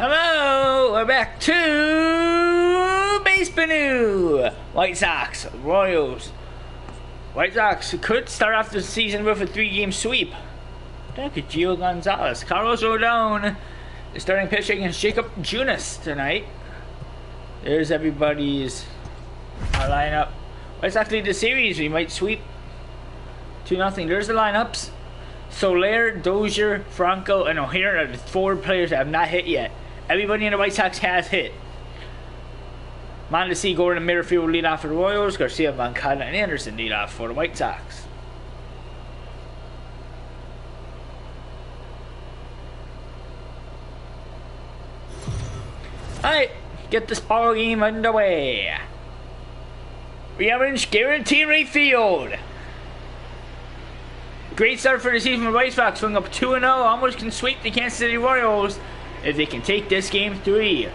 Hello, we're back to Basebnnou. White Sox, Royals. White Sox could start off the season with a 3-game sweep. Look at Gio Gonzalez. Carlos Rodon is starting pitch against Jacob Junis tonight. There's everybody's lineup. White Sox lead the series. We might sweep 2-0. There's the lineups. Soler, Dozier, Franco, and O'Hara are the 4 players that have not hit yet. Everybody in the White Sox has hit. Mondesi, Gordon, Merrifield lead off for the Royals. Garcia, Moncada, and Anderson lead off for the White Sox. Alright, get this ball game underway. We orange guarantee right field. Great start for the season for the White Sox, swing up 2-0. Almost can sweep the Kansas City Royals if they can take this game 3.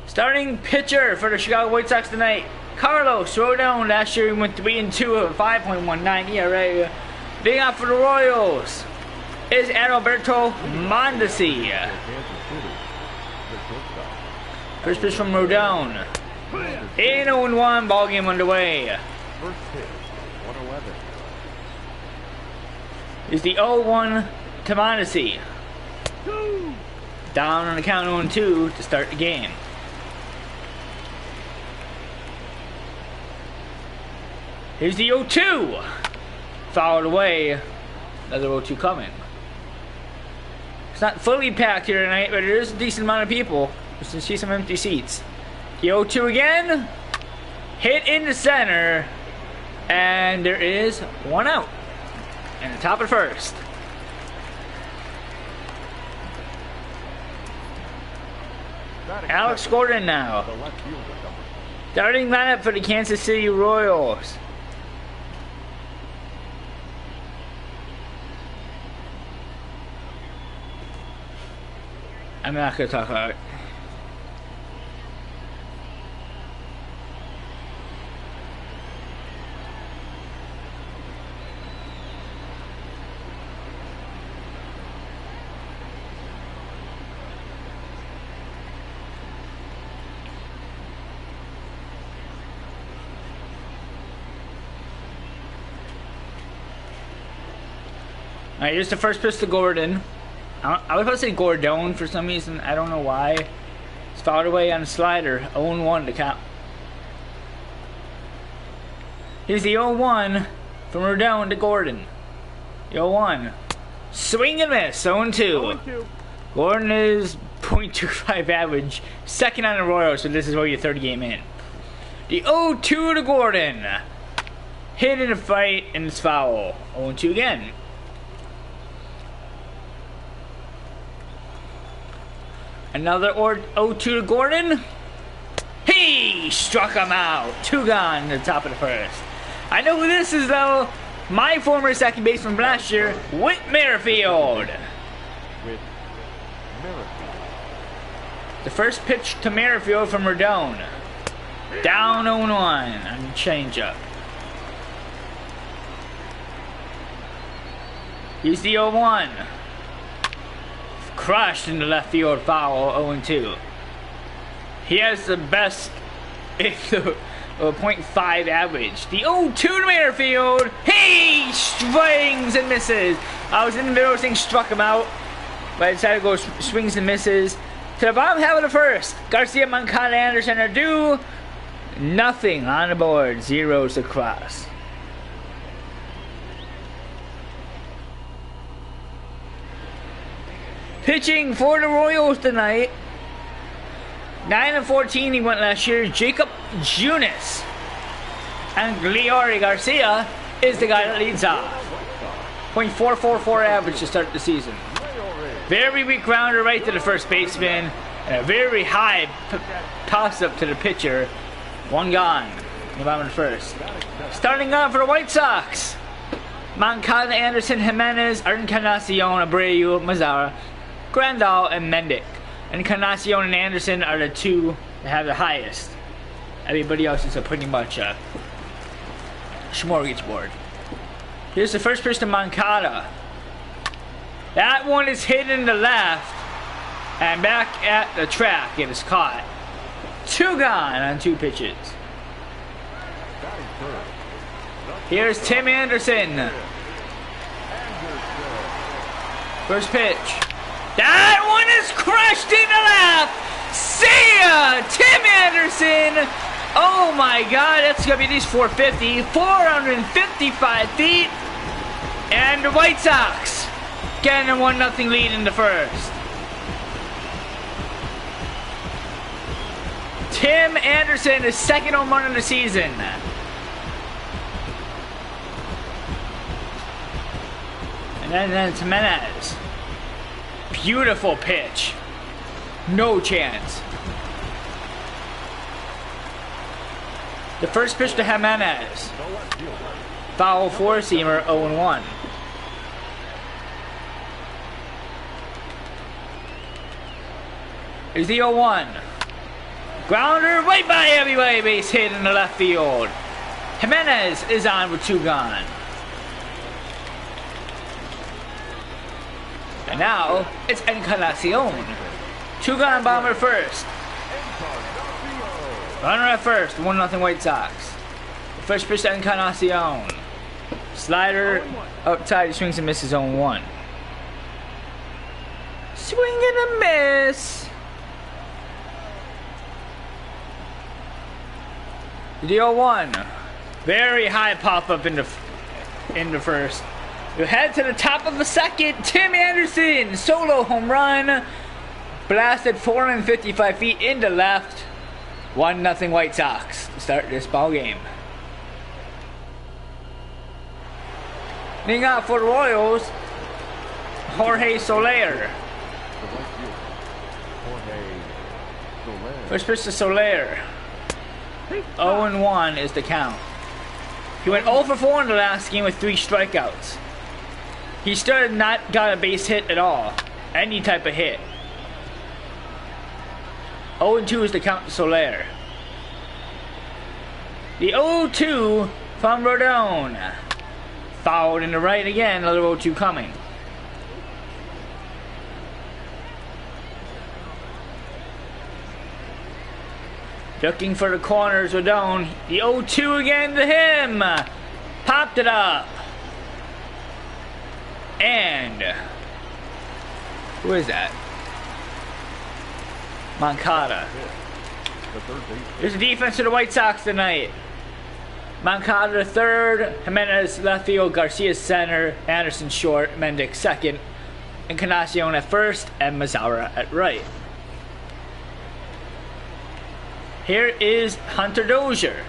Starting pitcher for the Chicago White Sox tonight, Carlos Rodon. Last year he went 3-2 with a 5.19 ERA. Being out for the Royals is Adalberto Mondesi. First pitch from Rodon. 8-0-1, ball game underway. First pitch, 111. Is the 0-1 to Mondesi. Down on the count 0-2 to start the game. Here's the 0-2. Fouled away. Another 0-2 coming. It's not fully packed here tonight, but there is a decent amount of people. You can see some empty seats. The 0-2 again. Hit in the center. And there is 1 out. And the top of the first. Alex Gordon now. Starting lineup for the Kansas City Royals. I'm not going to talk about it. Alright, here's the first pitch to Gordon. I was about to say Gordon for some reason. I don't know why. It's fouled away on the slider. 0-1 to count. Here's the 0-1 from Rodon to Gordon. The 0-1. Swing and miss. 0-2. Gordon is .25 average. Second on the Royals, so this is where your third game in. The 0-2 to Gordon. Hit in a fight and it's foul. 0-2 again. Another 0-2 to Gordon. He struck him out. 2 gone to the top of the first. I know who this is though. My former second baseman from last year, Whit Merrifield. The first pitch to Merrifield from Rodon. Down 0-1 on the changeup. Here's the 0-1. Crushed in the left field foul, 0-2. He has the best .5 average. The 0-2 to Merrifield. He swings and misses. I was in the middle saying struck him out, but I decided to go swings and misses. To the bottom half of the first, Garcia, Moncada, Anderson are due. Nothing on the board. Zeros across. Pitching for the Royals tonight. 9-14 he went last year. Jacob Junis. And Leori Garcia is the guy that leads off. .444 average to start the season. Very weak grounder right to the first baseman. And a very high toss-up to the pitcher. 1 gone in the bottom of the first. Starting up for the White Sox. Moncada, Anderson, Jimenez, Encarnacion, Abreu, Mazara, Grandal, and Mendick. Encarnacion and Anderson are the 2 that have the highest. Everybody else is a pretty much a smorgasbord. Here's the first pitch to Moncada. That one is hit in the left. And back at the track, it is caught. 2 gone on 2 pitches. Here's Tim Anderson. First pitch. That one is crushed in the left. See ya, Tim Anderson. Oh my God, that's gonna be at least 450, 455 feet, and the White Sox getting a 1-0 lead in the first. Tim Anderson, his second home run of the season. And then it's Jimenez. Beautiful pitch. No chance. The first pitch to Jimenez. Foul 4-seamer, 0-1. Here's the 0-1. Grounder right by everybody, base hit in the left field. Jimenez is on with 2 gone. And now it's Encarnacion. 2 gone, bomber first. Runner at first, 1-0 White Sox. The first pitch to Encarnacion. Slider outside, he swings and misses 0-1. Swing and a miss. The 0-1. Very high pop up in the first. You head to the top of the second. Tim Anderson, solo home run. Blasted 455 feet into left. 1-0 White Sox to start this ball game. Leading out for the Royals, Jorge Soler. First pitch to Soler. 0-1 is the count. He went 0 for 4 in the last game with 3 strikeouts. He still not got a base hit at all. Any type of hit. 0-2 is the count to Soler. The 0-2 from Rodon. Fouled in the right again, another 0-2 coming. Looking for the corners, Rodon. The 0-2 again to him. Popped it up. And who is that? Moncada. There's a defense to the White Sox tonight. Moncada the third, Jimenez left field, Garcia center, Anderson short, Mendick second, Encarnacion at first, and Mazara at right. Here is Hunter Dozier.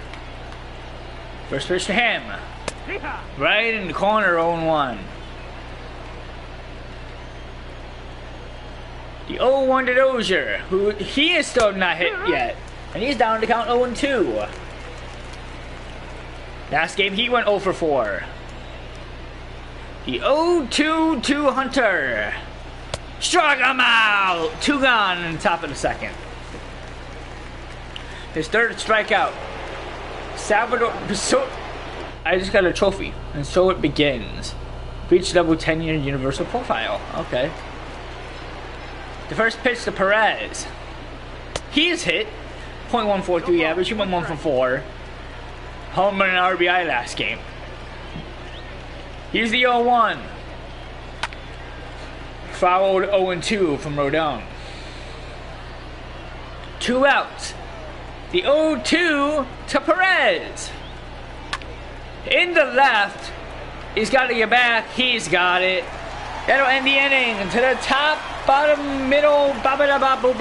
First pitch to him. Right in the corner, 0-1. The 0-1 to Dozier, who he is still not hit yet. And he's down to count 0-2. Last game he went 0 for 4. The 0-2 to Hunter. Struck him out. 2 gone in the top of the second. His third strikeout. Salvador. So, I just got a trophy. And so it begins. Reach level 10-year universal profile. Okay. The first pitch to Perez. He's hit. .143 average. He went 1 for 4. Home run and RBI last game. Here's the 0-1. Fouled 0-2 from Rodon. 2 outs. The 0-2 to Perez. In the left. He's got to get back. He's got it. That'll end the inning. To the top, bottom, middle,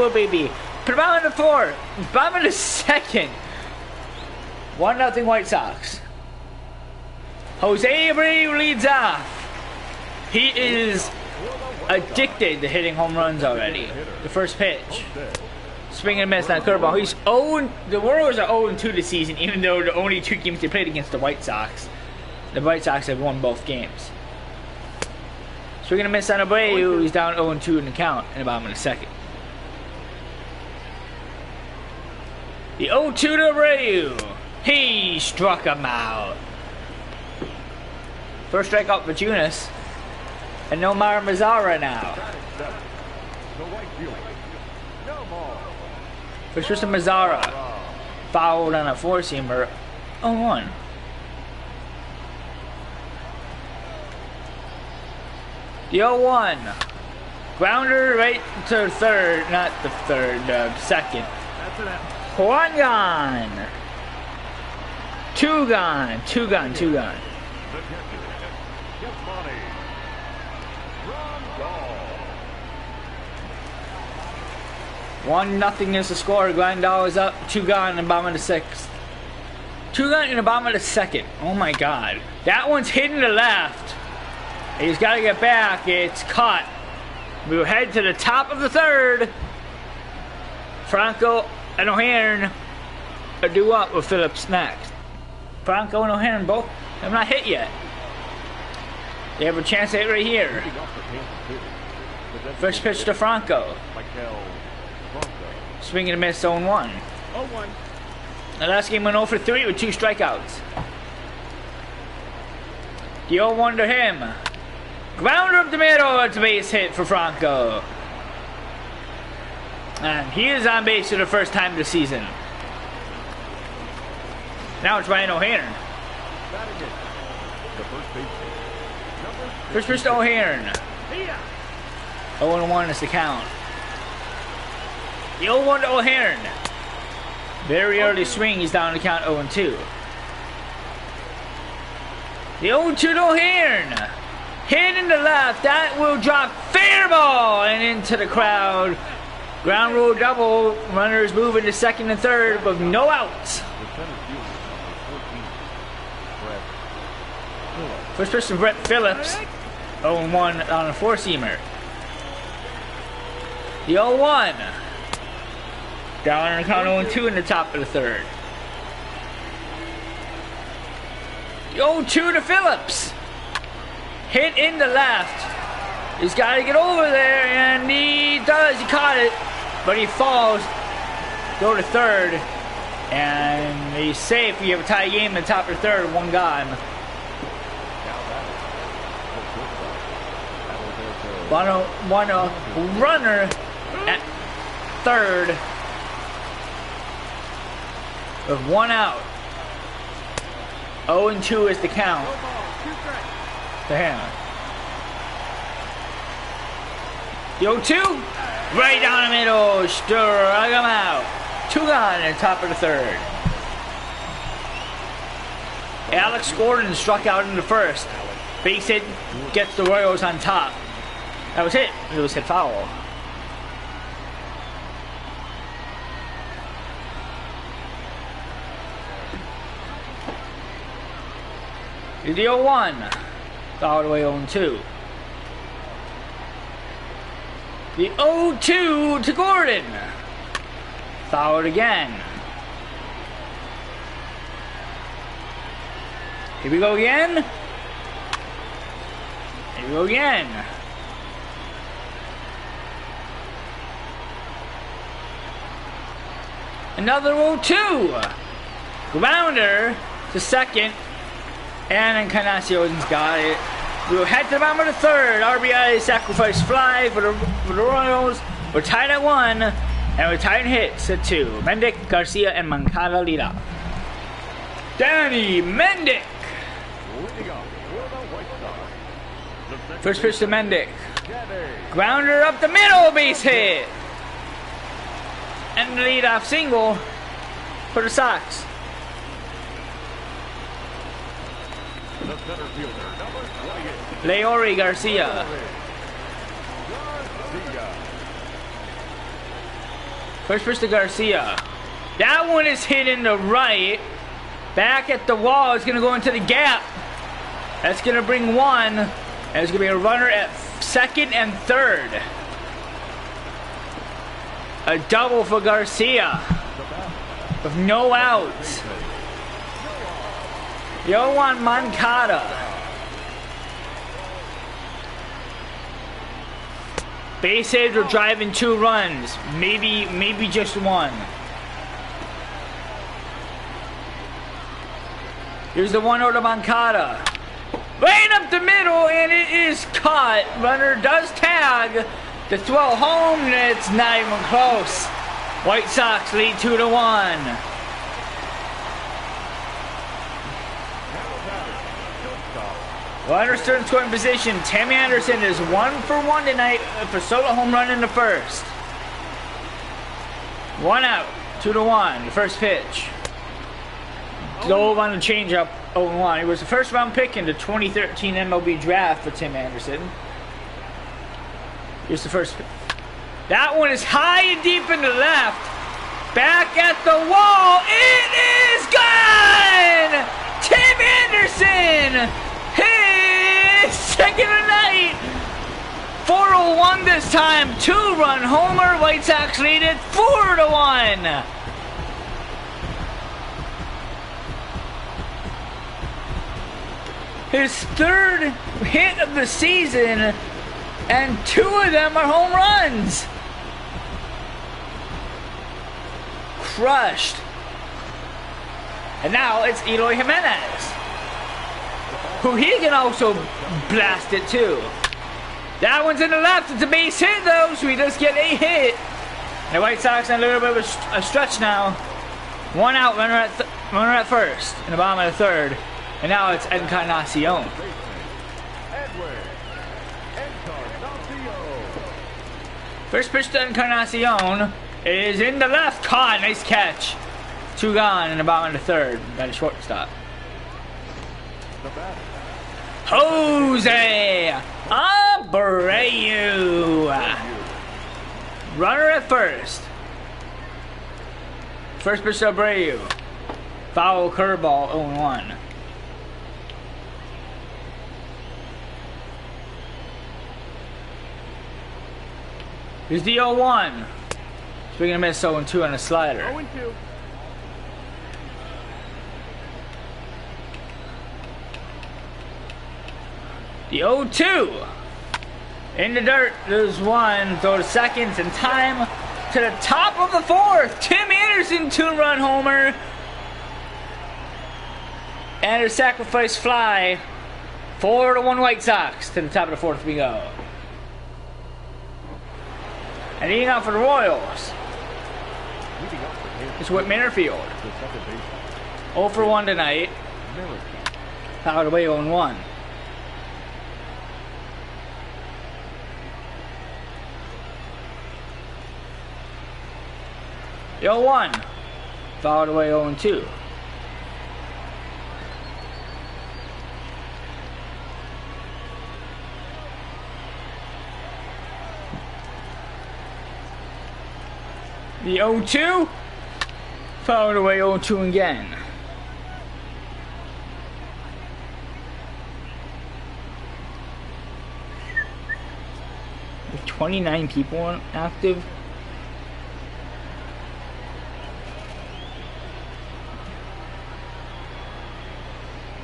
baby. Put him out in the fourth. Bottom in the second. 1-0 White Sox. Jose Abreu leads off. He is addicted to hitting home runs already. The first pitch. Swing and miss on curveball. He's 0. The Royals are 0-2 this season, even though the only 2 games they played against the White Sox. The White Sox have won both games. Swing and miss on Abreu. He's down 0-2 in the count in the bottom of the second. The 0-2 to Abreu. He struck him out. First strikeout for Junis. And no Mazara now. The right fielder. No more. First pitch to Mazzara. Fouled on a four-seamer. 0-1. The 0-1. Grounder right to third, not the third, second. That's an out. One gone. Two gone. Two gone. Two gone. The catcher. Gets money. Wrong ball. 1-0 is the score. Glendale is up. Two gone in the bottom of the sixth. Two gone in the bottom of the second. Oh my God. That one's hitting to left. He's got to get back. It's caught. We will head to the top of the third. Franco and O'Hearn are due up with Phillips next. Franco and O'Hearn both have not hit yet. They have a chance to hit right here. First pitch to Franco. Swing and a miss, 0-1. 0-1. The last game went 0 for 3 with 2 strikeouts. The 0-1 to him. Grounder up the middle, it's a base hit for Franco. And he is on base for the first time this season. Now it's Ryan O'Hearn. First pitch to O'Hearn. 0-1 is the count. The 0-1 to O'Hearn. Very early swing, he's down to count 0-2. The 0-2 to O'Hearn. Hit in the left, that will drop fair ball and into the crowd. Ground rule double, runners moving to second and third with no outs. First pitch to Brett Phillips, 0-1 on a four-seamer. The 0-1, down on the count 0-2 in the top of the third. The 0-2 to Phillips. Hit in the left. He's got to get over there, and he does. He caught it, but he falls. Go to third, and he's safe. We have a tie game in the top of the third, one gone. One runner at third with one out. 0-2 is the count. To him. The 0-2, right down the middle, strike him out. Two gone at the top of the third. Alex Gordon struck out in the first. Base hit gets the Royals on top. That was it. It was hit foul. The 0-1. All the way 0-2. The 0-2 to Gordon. Fouled again. Here we go again. Here we go again. Another 0-2. Grounder to second. And Encarnacion's got it. We'll head to the bottom of the third. RBI sacrifice fly for the Royals. We're tied at 1. And we're tied in hits at 2. Mendick, Garcia, and Moncada lead up. Danny Mendick. First pitch to Mendick. Grounder up the middle, base hit. And the leadoff single for the Sox. Leori Garcia. First pitch to Garcia. That one is hit in the right. Back at the wall. It's going to go into the gap. That's going to bring one. And there's going to be a runner at second and third. A double for Garcia. With no outs. Yohan Moncada. Base hits will drive in 2 runs. Maybe just 1. Here's the 1-0 to Moncada. Right up the middle, and it is caught. Runner does tag, The throw home, it's not even close. White Sox lead 2-1. Runners in scoring position. Timmy Anderson is 1 for 1 tonight for solo home run in the first. 1 out, 2-1. The first pitch. Dove on the changeup, 0-1. He was the first round pick in the 2013 MLB draft for Tim Anderson. Here's the first pitch. That one is high and deep in the left. Back at the wall. It is gone! Tim Anderson! His second of the night. 4-1 this time. 2-run homer. White Sox lead it 4-1. His third hit of the season, and 2 of them are home runs. Crushed. And now it's Eloy Jimenez, who he can also blast it too. That one's in the left. It's a base hit though, so he does get a hit. The White Sox in a little bit of a stretch now. 1 out, runner at first, in the bottom of the third. And now it's Encarnacion. First pitch to Encarnacion is in the left. Caught, nice catch. 2 gone in the bottom of the third. Got a shortstop. Jose Abreu. Runner at first. First pitch to Abreu. Foul curveball, 0-1. Here's the 0-1. Swinging a miss, 0-2 on a slider. 0-2. The 0-2. In the dirt, there's 1. Throw to seconds in time to the top of the 4th. Tim Anderson, 2-run homer. And a sacrifice fly. 4-1 White Sox. To the top of the 4th we go. And eating out for the Royals. It's Whit Merrifield. 0 for 1 tonight. Fouled away 0-1. The 0-1. Fouled away 0-2. The 0-2. Fouled away 0-2 again. With 29 people active.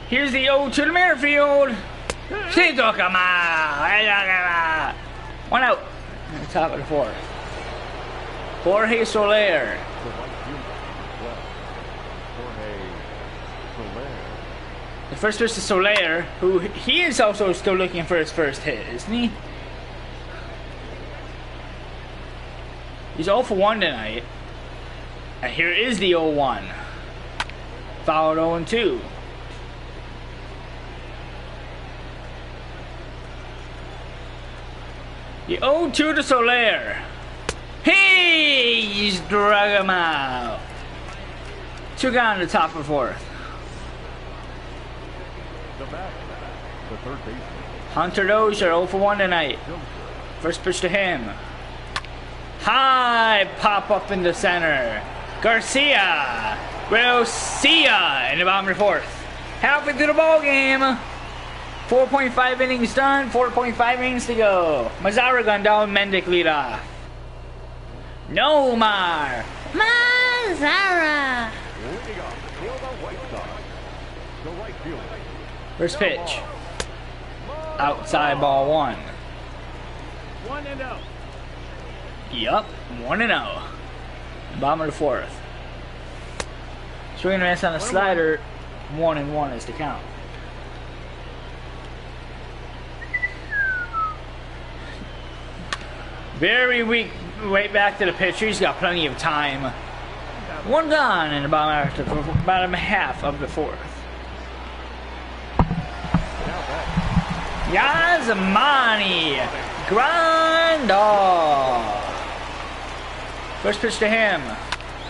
Here's the 0-2 to Merrifield. 1 out. At the top of the 4th. Jorge Soler. The first pitch to Soler, who he is also still looking for his first hit, isn't he? He's 0 for 1 tonight. And here is the 0-1. Fouled 0-2. The 0-2 to Soler. He's drug him out. 2 gone to the top of 4th. The third baseman. Hunter Dozier 0 for 1 tonight. First pitch to him. High pop up in the center. Garcia will see ya in the bottom of the 4th. Halfway through the ball game. 4.5 innings done. 4.5 innings to go. Mazaragan down. Mendick lead off. Nomar Mazara. Leading off the field of White Sox. The right fielder. First pitch. Outside ball 1. 1-0. Yup, 1-0. Bottom of the 4th. Swing and miss on the slider. 1-1 is the count. Very weak. Right back to the pitcher. He's got plenty of time. One gone in about a half of the fourth. Yasmani Grandal. First pitch to him.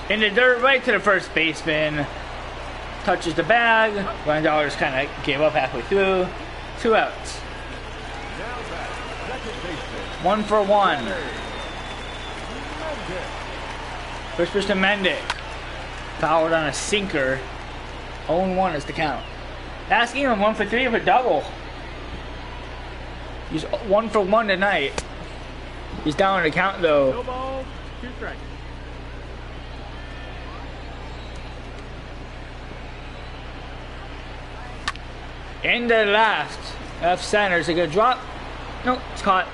In the dirt, right to the first baseman. Touches the bag. Grandal just kind of gave up halfway through. 2 outs. 1 for 1. First pitch to Mendick. Fouled on a sinker. 0-1 is the count. Asking him 1 for 3 of a double. He's 1 for 1 tonight. He's down on the count though. No balls, 2 strikes. In the last. Left center. Is it gonna drop? No, it's caught.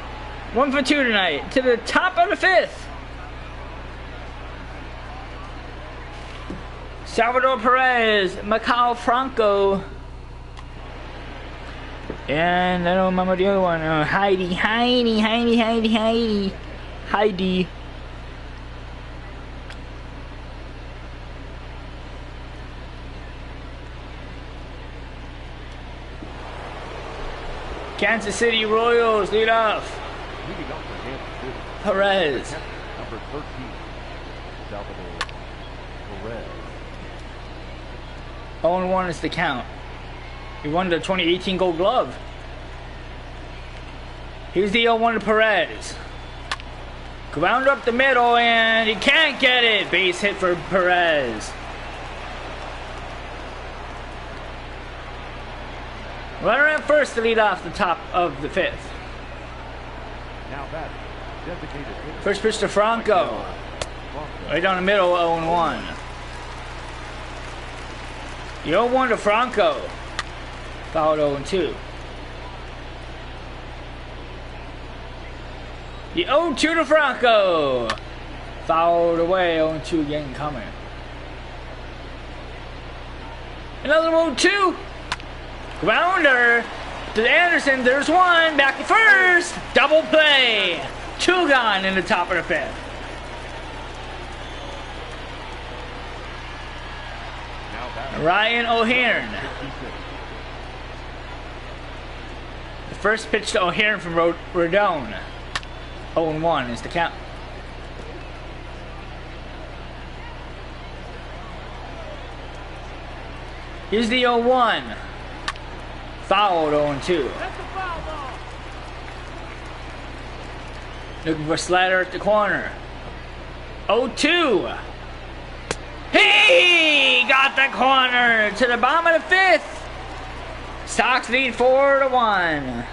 1 for 2 tonight. To the top of the 5th. Salvador Perez, Macau Franco. And I don't remember the other one. Heidi. Kansas City Royals lead off. Leading up for Kansas City. Perez. Number 13, Salvador Perez. 0-1 is the count. He won the 2018 Gold Glove. Here's the 0-1 to Perez. Ground up the middle and he can't get it. Base hit for Perez. Runner at first to lead off the top of the 5th. Now batting, designated hitter. First pitch to Franco. Right down the middle, 0-1. The 0-1 to Franco. Fouled 0-2. The 0-2 to Franco. Fouled away, 0-2 again coming. Another 0-2. Grounder to Anderson. There's one. Back to first. Double play. 2 gone in the top of the 5th. Ryan O'Hearn. The first pitch to O'Hearn from Rodon. 0-1 is the count. Here's the 0-1. Fouled 0-2. Looking for slider at the corner. 0-2. He got the corner to the bottom of the 5th. Sox lead 4-1.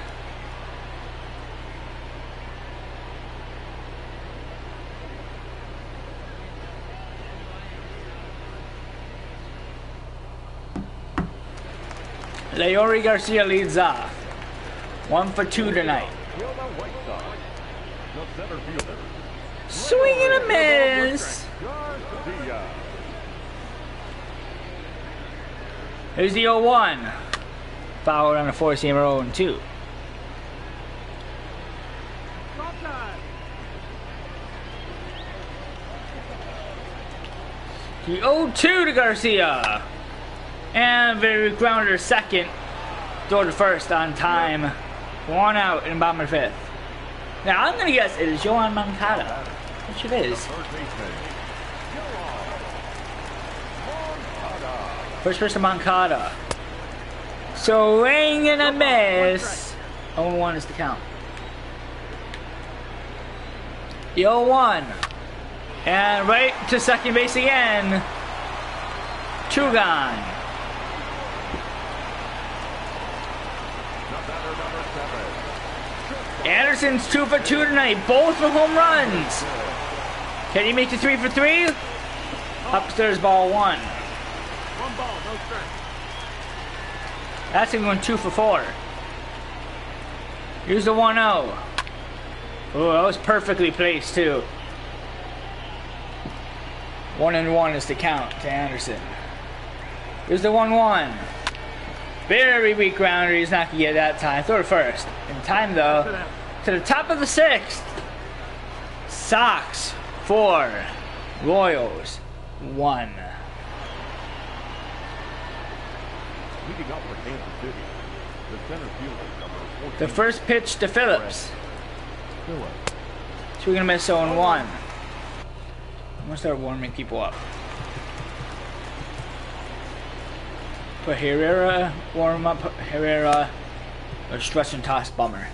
Leori Garcia leads off. 1 for 2 tonight. Swing and a miss. Here's the 0-1. Fouled on a 4-seamer 0-2. The 0-2 to Garcia. And very grounder second. Throw to first on time. 1 out in the bottom of the 5th. Now I'm gonna guess it is Yohan Moncada. Which it is. First pitch to Moncada. Swing and a miss. 0-1 is the count. The 0-1. And right to second base again. 2 gone. Anderson's 2 for 2 tonight. Both for home runs. Can he make the 3 for 3? Upstairs ball 1. 1 ball, no strike. That's him going 2 for 4. Here's the 1-0. Oh, that was perfectly placed too. 1-1 is the count to Anderson. Here's the 1-1. Very weak grounder. He's not gonna get that time. Throw it first. In time though. To the top of the 6th. Sox 4, Royals 1. Leading up for Kansas City, the center fielder, number 14. The first pitch to Phillips. Phillips. So we're gonna miss 0-1. I'm gonna start warming people up. Put Herrera, warm up Herrera, or stretch and toss Bummer.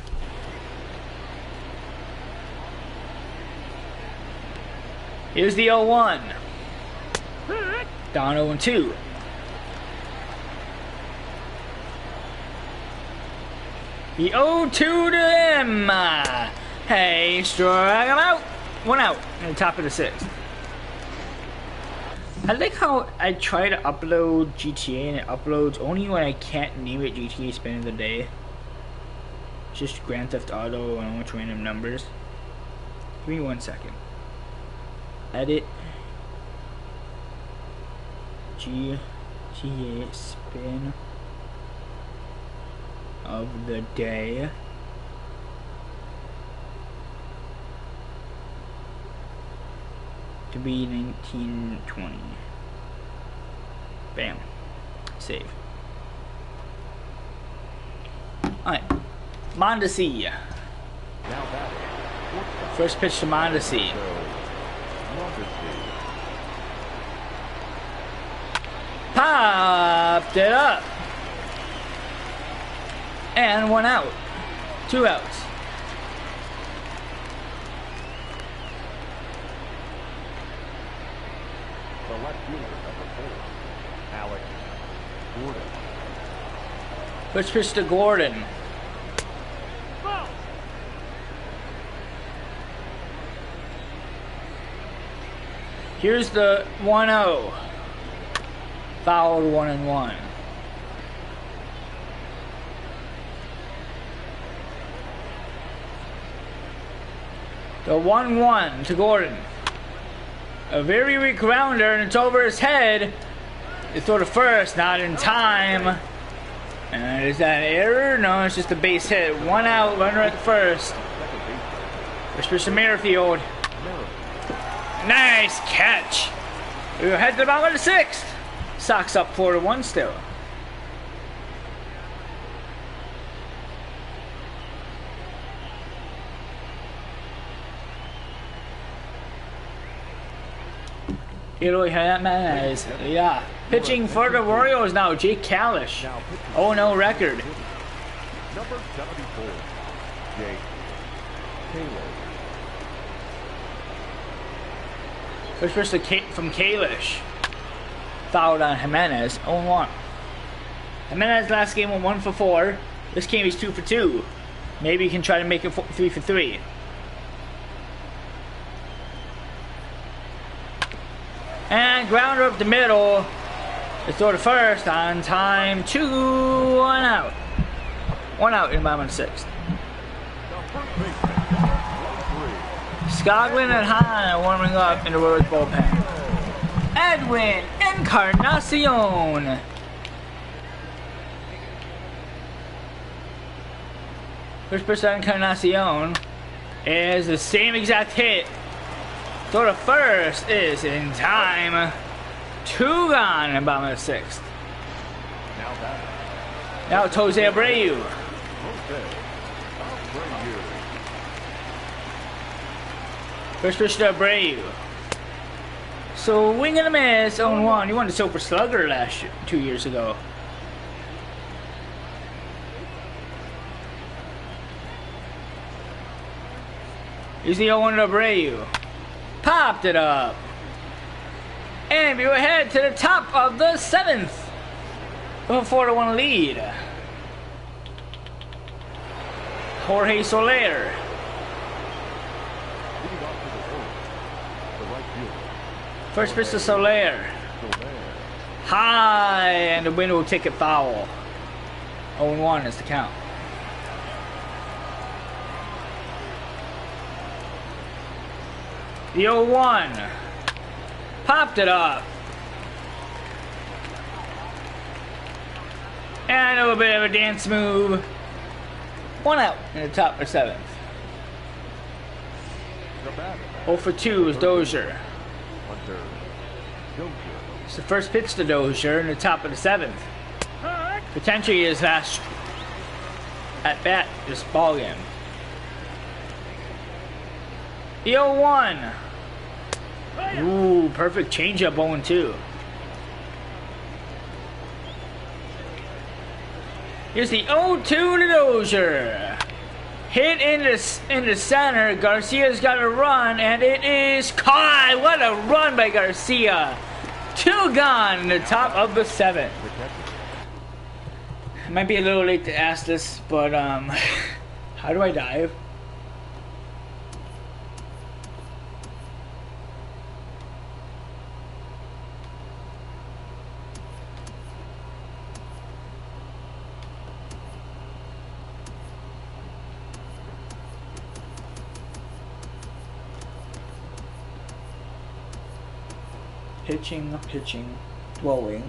Here's the 0-1. Down 0-2. The 0-2 to him. Hey, strike him out. 1 out in the top of the 6th. I like how I try to upload GTA and it uploads only when I can't name it GTA Spin of the Day. It's just Grand Theft Auto and a bunch of random numbers. Give me 1 second. Edit GTA Spin of the Day. To be 1920. Bam. Save. Alright. Mondesi. Now batting. First pitch to Mondesi. Popped it up. And 1 out. 2 outs. The left fielder, number 4, Alex Gordon. First pitch to Gordon. Here's the 1-0. Fouled 1-1. The 1-1 to Gordon. A very weak grounder, and it's over his head. They throw to first, not in time. And is that an error? No, it's just a base hit. 1 out, runner at the first. First pitch to Merrifield. Nice catch. We head to the bottom of the 6th. Sox up 4-1 still. Eloy Jimenez, yeah. Pitching for the Royals now, Jake Kalish. 0-0 record. Number 74, Jake Taylor. First pitch from Kalish. Fouled on Jimenez, 0-1. Jimenez last game went 1 for 4. This game he's 2 for 2. Maybe he can try to make it 3 for 3. And grounder up the middle. They throw to first on time. 1 out. 1 out in bottom of the 6th. Skoglund and Hahn warming up in the Royals bullpen. Edwin Encarnacion. First pitch to Encarnacion is the same exact hit. Throw to first is in time. 2 gone in bottom of the 6th. Now it's Jose Abreu. First pitch to Abreu. So wing and a miss, 0-1. He won the Super Slugger 2 years ago. Here's the 0-1 to Abreu. Popped it up. And we were head to the top of the 7th. With a 4-1 lead. Jorge Soler. First pitch to Soler. High, and the winner will take it foul. 0-1 is the count. The 0-1. Popped it up. And a little bit of a dance move. 1 out in the top of 7th. The batter. 0 for 2 is Dozier. Hunter Dozier. It's the first pitch to Dozier in the top of the 7th. Potentially his last at bat this ball game. The 0-1. Ooh, perfect changeup 0-2. Here's the 0-2 to Dozier. Hit in the center. Garcia's got a run, and it is caught. What a run by Garcia. 2 gone in the top of the 7th. It might be a little late to ask this, but how do I dive? Pitching, throwing.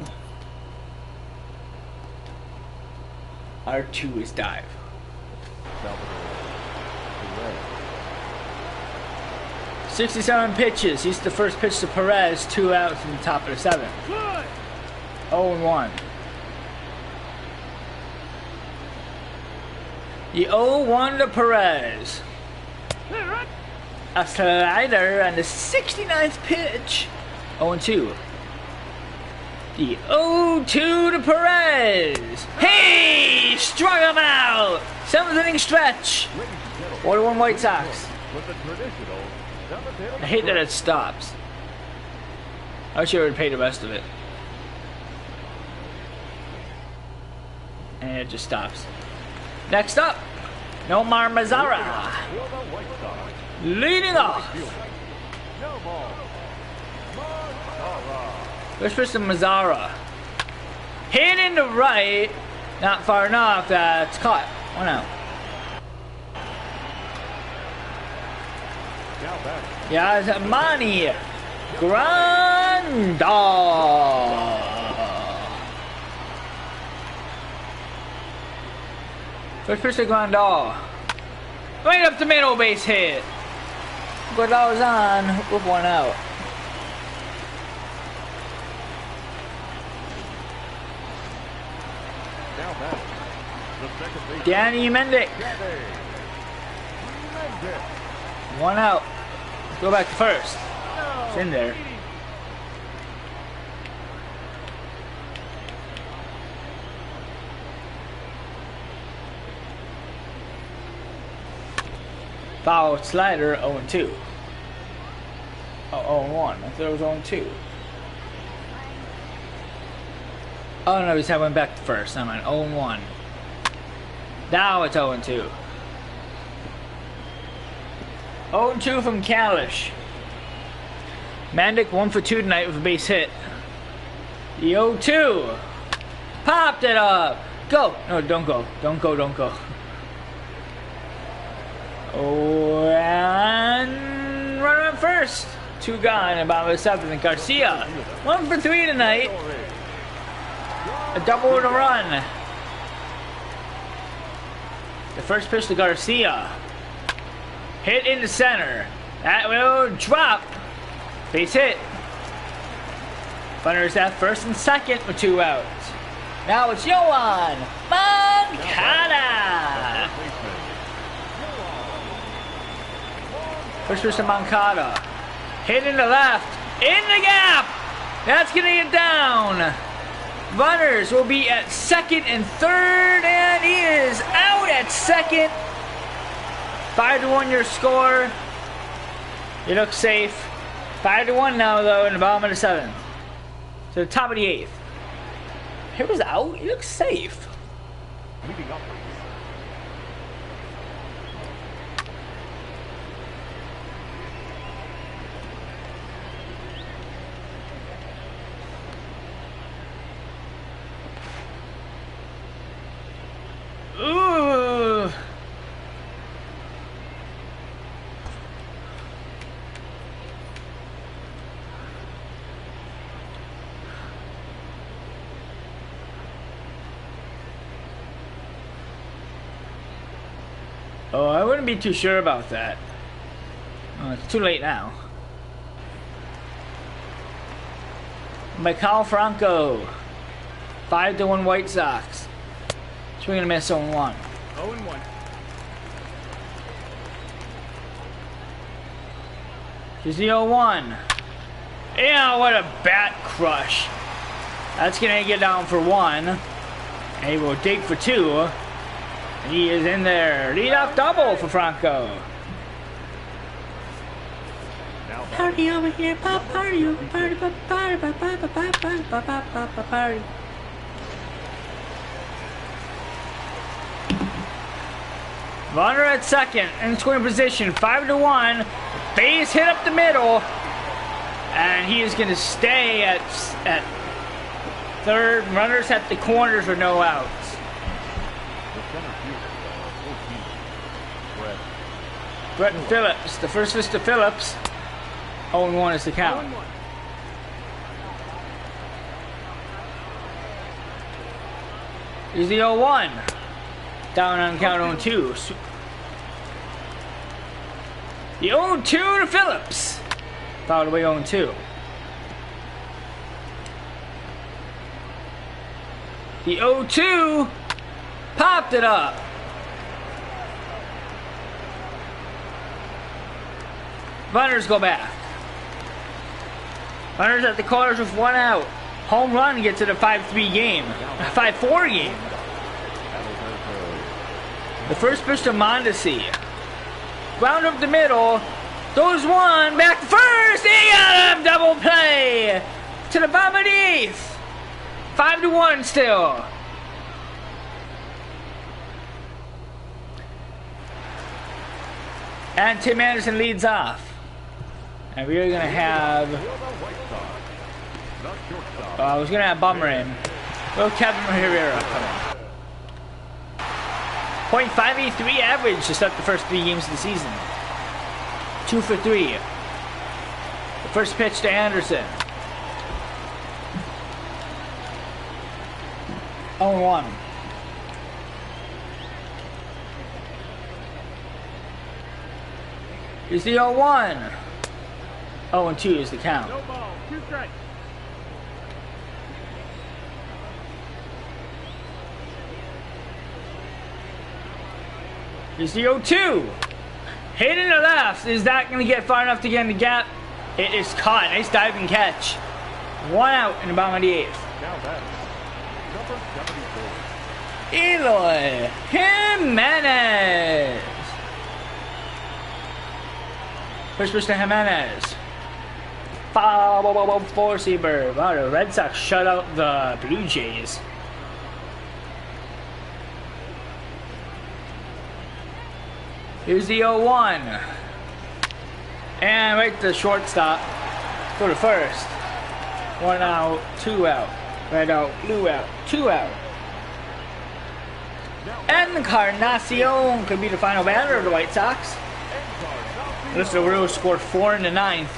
R2 is dive. 67 pitches. He's the first pitch to Perez. 2 outs in the top of the 7th. 0-1. The 0-1 to Perez. A slider on the 69th pitch. 0-2. The 0-2 to Perez. Hey! Struck him out! 7th inning stretch. 4-1 White Sox. I hate that it stops. I wish I would pay the rest of it. And it just stops. Next up, Nomar Mazara. Leading off. Let's push to Mazara. Hit in the right. Not far enough. That's caught. 1 out. Yasmani Grandal. First pitch to Grandal. Right up the middle, base hit. Grandal's on with 1 out. Danny Mendick. 1 out. Go back to first. It's in there. Foul slider 0-2. Oh, 0-1. I thought it was 0-2. Oh no, I went back to first. I'm on 0-1. Now it's 0-2. 0-2 from Kalish. Mandic 1 for 2 tonight with a base hit. The 0-2. Popped it up. Go. No, don't go. Don't go, don't go. Oh, and run on first. 2 gone, about the 7th. And Garcia 1 for 3 tonight. A double and a run. The first pitch to Garcia. Hit in the center. That will drop. Base hit. Runners at first and second with 2 outs. Now it's Yoan Moncada. First pitch to Moncada. Hit in the left. In the gap. That's going to get down. Runners will be at second and third, and he is out at second. 5-1 your score. You look safe. 5-1 now, though, in the bottom of the 7th. To the top of the 8th. He was out. He looks safe. Leading up. Ooh. Oh, I wouldn't be too sure about that. It's too late now. Michael Franco. 5-1 White Sox. Swing and a miss, 0-1. 0-1. Here's the 0-1. Yeah, what a bat crush. That's gonna get down for 1. And he will dig for 2. And he is in there. Leadoff double for Franco. Party over here, pop party, party, pop party, pop party, pop party, pop party, party. Runner at second in scoring position, 5-1. Base hit up the middle, and he is going to stay at third. Runners at the corners with no outs. Brett Phillips, the first pitch to Phillips. 0-1 is the count. 0-1. Here's the 0-1. Down on count 0-2. The 0-2 to Phillips. Fouled away 0-2. The 0-2 popped it up. Runners go back. Runners at the corners with 1 out. Home run gets it a 5-3 game. A 5-4 game. The first pitch to Mondesi. Ground up the middle. Goes 1. Back to first. He got him. Double play. To the bottom of the 8th. 5-1 still. And Tim Anderson leads off. And we're going to have... I was going to have Bummer in. Well, Kevin Herrera coming. .583 average to start the first 3 games of the season. 2 for 3. The first pitch to Anderson. 0-1. Here's the 0-1. 0-2 is the count. No ball. 2 strikes. Here's the 0-2. Hit in the left. Is that going to get far enough to get in the gap? It is caught. Nice diving catch. 1 out in the bottom of the 8th. Now that's number 74. Eloy Jimenez. First pitch to Jimenez. Four-seamer. Wow, the Red Sox shut out the Blue Jays. Here's the 0-1. And right to the shortstop. Go to first. 1 out, 2 out. Red out, blue out, 2 out. And Encarnacion could be the final batter of the White Sox. This Abreu scored 4 in the 9th.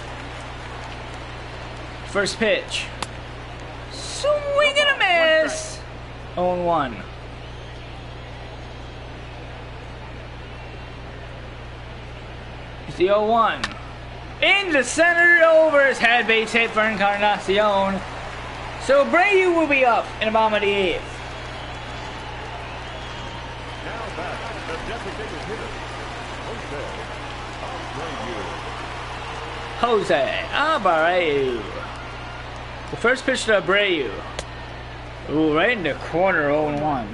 First pitch. Swing and a miss. 0-1. It's the 0-1. Into center, over his head, base hit for Encarnacion. So Abreu will be up in the bottom of the 8th. Now back, the designated hitter, Jose Abreu. The first pitch to Abreu. Ooh, right in the corner, 0-1.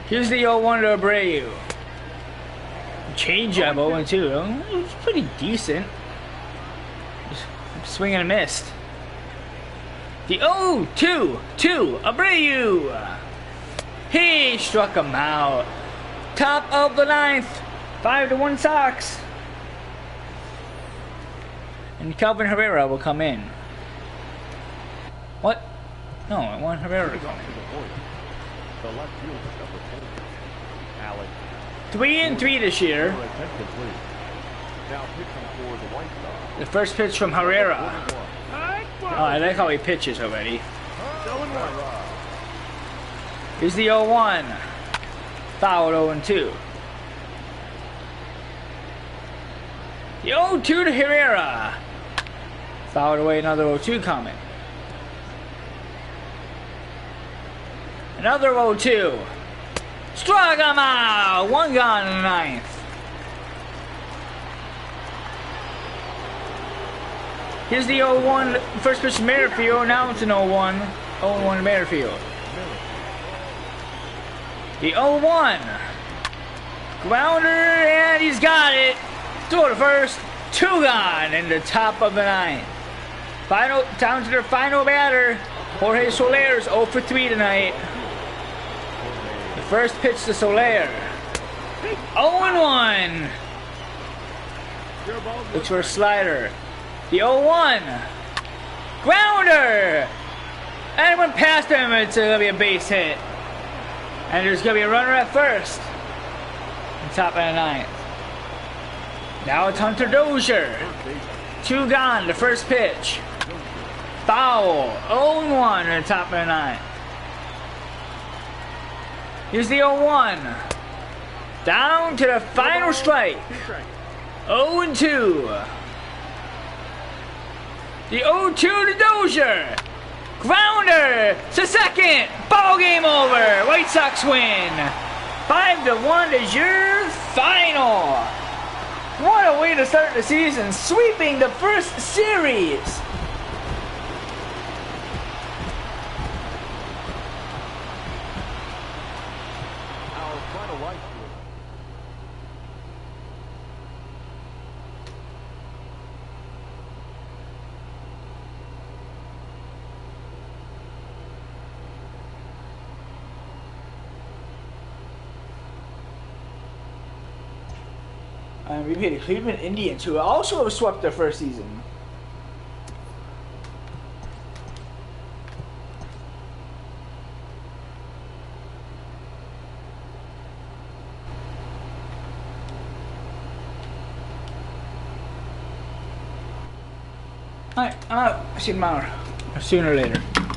Here's the 0-1 to Abreu. Changeup 0-2. It's pretty decent. Swing and a miss. The 0-2 to Abreu. He struck him out. Top of the 9th. 5-1 Sox. And Kelvin Herrera will come in. What? No, I want Herrera to come in. the left fielder, number 10, Alex. 3-3 this year. Now pitching for the White Sox. The first pitch from Herrera. Oh, I like how he pitches already. Here's the 0-1. Foul 0-2. The 0-2 to Herrera. Fouled away, another 0-2 coming. Another 0-2. Struck him out. One gone in the ninth. Here's the 0-1 first pitch to Merrifield. Now it's an 0-1. 0-1 to Merrifield. The 0-1. Grounder, and he's got it. Throw to first. Two gone in the top of the ninth. Final, down to their final batter. Jorge Soler's 0 for 3 tonight. The first pitch to Soler. 0-1. Looks for a slider. The 0-1. Grounder. And it went past him. It's going to be a base hit. And there's going to be a runner at first. On top of the ninth. Now it's Hunter Dozier. Two gone. The first pitch. Foul. 0-1 on the top of the ninth. Here's the 0-1. Down to the final strike. 0-2. The 0-2 to Dozier. Grounder to second. Ball game over. White Sox win. 5-1 is your final. What a way to start the season. Sweeping the first series. Our final right fielder. We beat the Cleveland Indians, who also have swept their first season. Alright, I'm out. See you tomorrow. Or sooner or later.